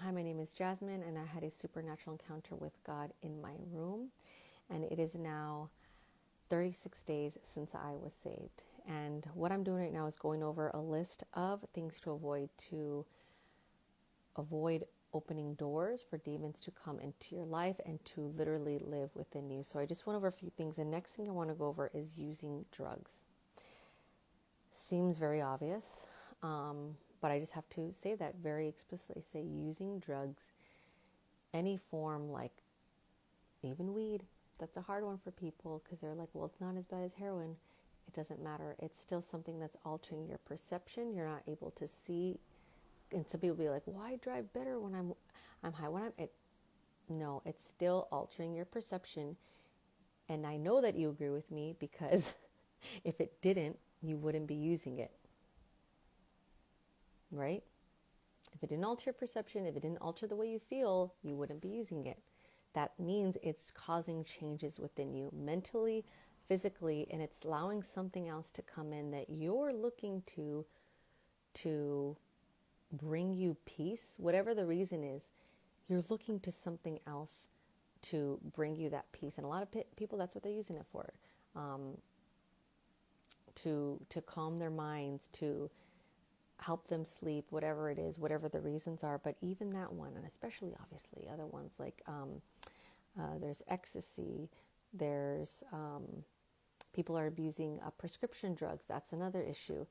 Hi, my name is Jasmine, and I had a supernatural encounter with God in my room. And it is now 36 days since I was saved. And what I'm doing right now is going over a list of things to avoid opening doors for demons to come into your life and to literally live within you. So I just went over a few things. The next thing I want to go over is using drugs. Seems very obvious, but I just have to say that very explicitly. Say using drugs, any form, like even weed. That's a hard one for people because they're like, well, it's not as bad as heroin. It doesn't matter. It's still something that's altering your perception. You're not able to see. And some people be like, well, I drive better when I'm high. No, it's still altering your perception. And I know that you agree with me because if it didn't, you wouldn't be using it. Right? If it didn't alter your perception, if it didn't alter the way you feel, you wouldn't be using it. That means it's causing changes within you mentally, physically, and it's allowing something else to come in that you're looking to bring you peace. Whatever the reason is, you're looking to something else to bring you that peace. And a lot of people, that's what they're using it for, to calm their minds, to help them sleep, whatever it is, whatever the reasons are. But even that one, and especially obviously other ones like there's ecstasy, there's people are abusing prescription drugs. That's another issue.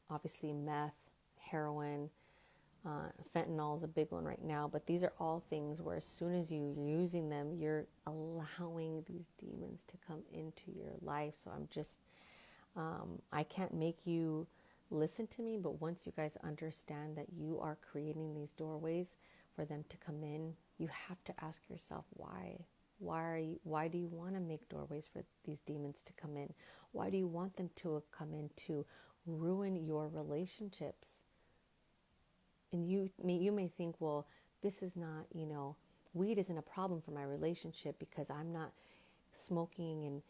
Obviously meth, heroin, fentanyl is a big one right now. But these are all things where as soon as you're using them, you're allowing these demons to come into your life. So I'm just I can't make you listen to me, but once you guys understand that you are creating these doorways for them to come in, you have to ask yourself why. Why do you want to make doorways for these demons to come in? Why do you want them to come in to ruin your relationships? And you may think, well, this is not, weed isn't a problem for my relationship because I'm not smoking and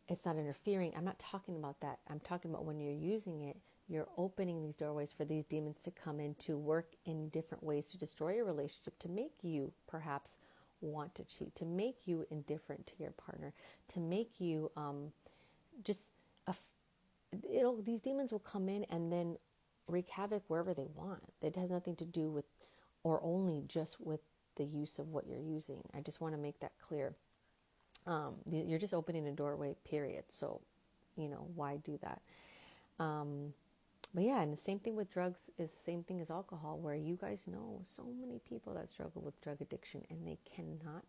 it's not interfering. I'm not talking about that. I'm talking about when you're using it, you're opening these doorways for these demons to come in to work in different ways to destroy your relationship, to make you perhaps want to cheat, to make you indifferent to your partner, to make you these demons will come in and then wreak havoc wherever they want. It has nothing to do with, or only just with the use of what you're using. I just want to make that clear. You're just opening a doorway, period. So, why do that? But yeah, and the same thing with drugs is the same thing as alcohol, where you guys know so many people that struggle with drug addiction and they cannot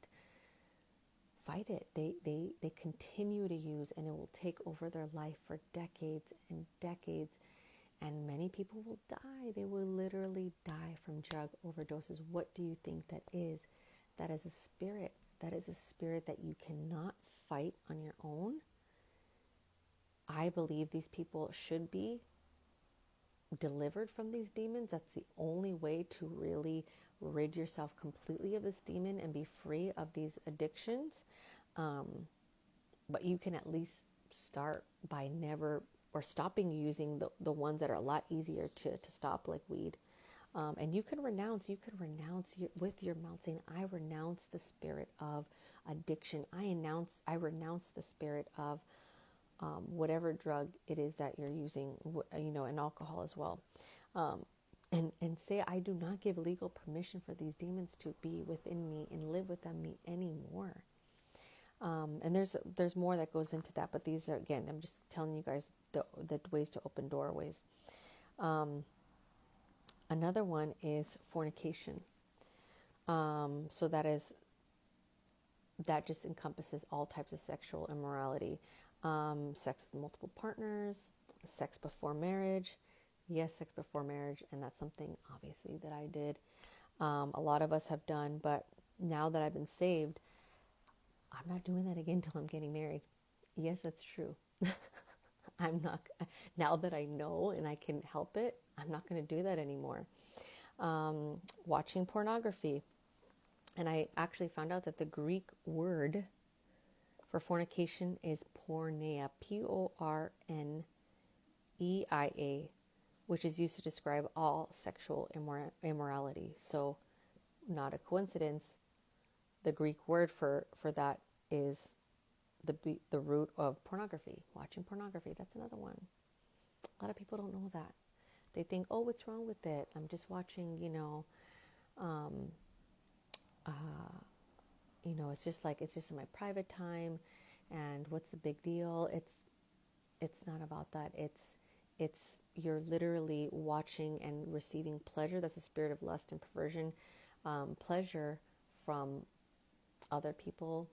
fight it. They continue to use, and it will take over their life for decades and decades. And many people will die. They will literally die from drug overdoses. What do you think that is? That is a spirit. That is a spirit that you cannot fight on your own. I believe these people should be delivered from these demons. That's the only way to really rid yourself completely of this demon and be free of these addictions. But you can at least start by stopping using the ones that are a lot easier to stop, like weed. And you can renounce with your mouth, saying, I renounce the spirit of addiction. I renounce the spirit of whatever drug it is that you're using, and alcohol as well. And say, I do not give legal permission for these demons to be within me and live within me anymore. And there's more that goes into that, but these are, again, I'm just telling you guys the ways to open doorways. Another one is fornication. So that just encompasses all types of sexual immorality. Sex with multiple partners, sex before marriage. Yes, sex before marriage, and that's something obviously that I did. A lot of us have done, but now that I've been saved, I'm not doing that again until I'm getting married. Yes, that's true. I'm not, now that I know and I can help it, I'm not going to do that anymore. Watching pornography. And I actually found out that the Greek word for fornication is porneia, Porneia. which is used to describe all sexual immorality. So, not a coincidence, the Greek word for that is the root of pornography, watching pornography. That's another one. A lot of people don't know that. They think, oh, what's wrong with it? I'm just watching, it's just in my private time, and what's the big deal? It's not about that. It's you're literally watching and receiving pleasure. That's a spirit of lust and perversion, pleasure from other people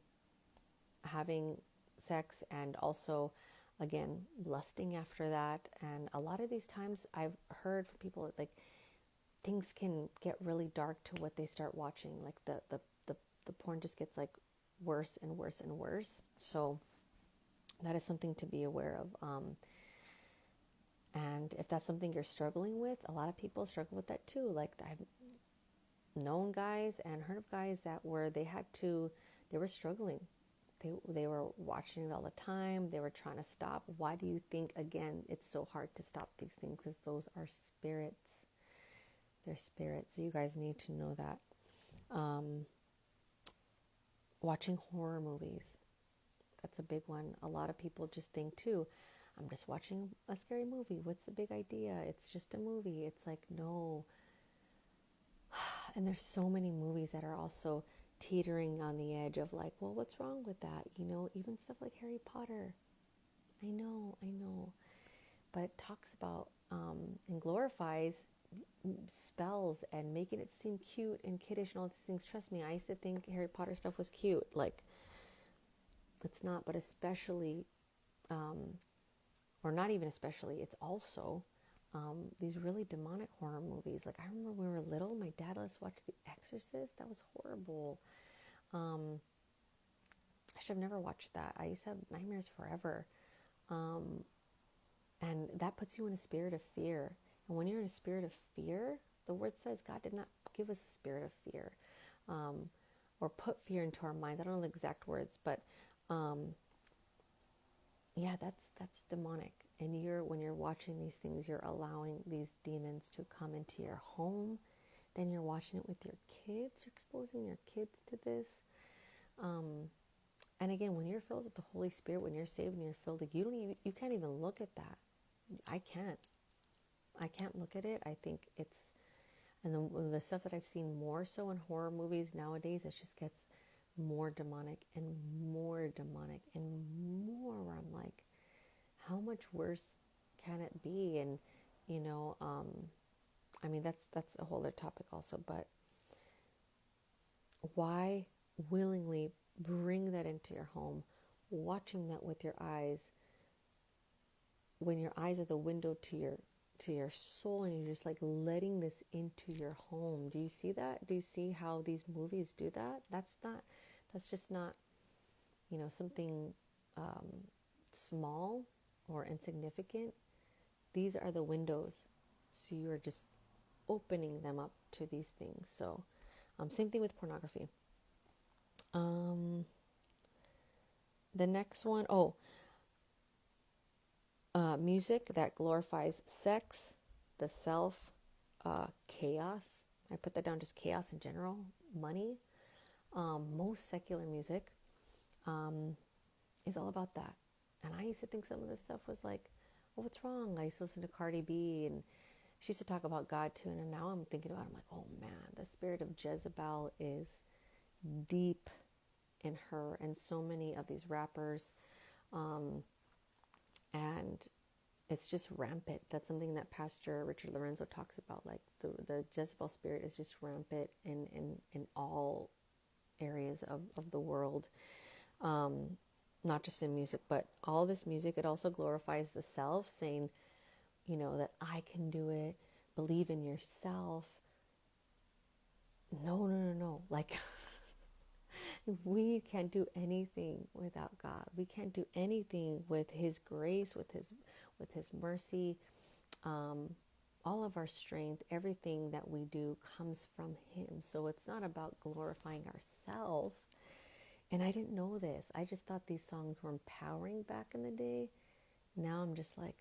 having sex, and also, again, lusting after that. And a lot of these times I've heard from people, like, things can get really dark to what they start watching. Like the porn just gets like worse and worse and worse. So that is something to be aware of. And if that's something you're struggling with, a lot of people struggle with that too. Like, I've known guys and heard of guys that they were struggling. They were watching it all the time. They were trying to stop. Why do you think, again, it's so hard to stop these things? Because those are spirits. They're spirits. So you guys need to know that. Watching horror movies. That's a big one. A lot of people just think too, I'm just watching a scary movie. What's the big idea? It's just a movie. It's like, no. And there's so many movies that are also teetering on the edge of like, well, what's wrong with that? Even stuff like Harry Potter. I know. But it talks about and glorifies spells and making it seem cute and kiddish and all these things. Trust me, I used to think Harry Potter stuff was cute. Like, it's not, but especially, or not even especially, it's also these really demonic horror movies. Like, I remember when we were little, my dad let us watch The Exorcist. That was horrible. I should have never watched that. I used to have nightmares forever. And that puts you in a spirit of fear. And when you're in a spirit of fear, the word says God did not give us a spirit of fear, or put fear into our minds. I don't know the exact words, but yeah, that's demonic. And when you're watching these things, you're allowing these demons to come into your home. Then you're watching it with your kids. You're exposing your kids to this. And again, when you're filled with the Holy Spirit, when you're saved and you're filled, like, you can't even look at that. I can't look at it. I think and the stuff that I've seen more so in horror movies nowadays, it just gets more demonic and more demonic and more, where I'm like, how much worse can it be? And I mean, that's a whole other topic also, but why willingly bring that into your home, watching that with your eyes, when your eyes are the window to your soul, and you're just like letting this into your home? Do you see that? Do you see how these movies do that? That's just not something small or insignificant. These are the windows, so you are just opening them up to these things. So same thing with pornography. The next one, music that glorifies sex, the self, chaos. I put that down, just chaos in general, money. Most secular music is all about that. And I used to think some of this stuff was like, oh, what's wrong? I used to listen to Cardi B, and she used to talk about God too. And now I'm thinking about it, I'm like, oh man, the spirit of Jezebel is deep in her and so many of these rappers. And it's just rampant. That's something that Pastor Richard Lorenzo talks about. Like, the Jezebel spirit is just rampant in all areas of the world. Not just in music, but all this music. It also glorifies the self, saying, that I can do it. Believe in yourself. No. Like, we can't do anything without God. We can't do anything with His grace, with His mercy. All of our strength, everything that we do comes from Him. So it's not about glorifying ourselves. And I didn't know this. I just thought these songs were empowering back in the day. Now I'm just like,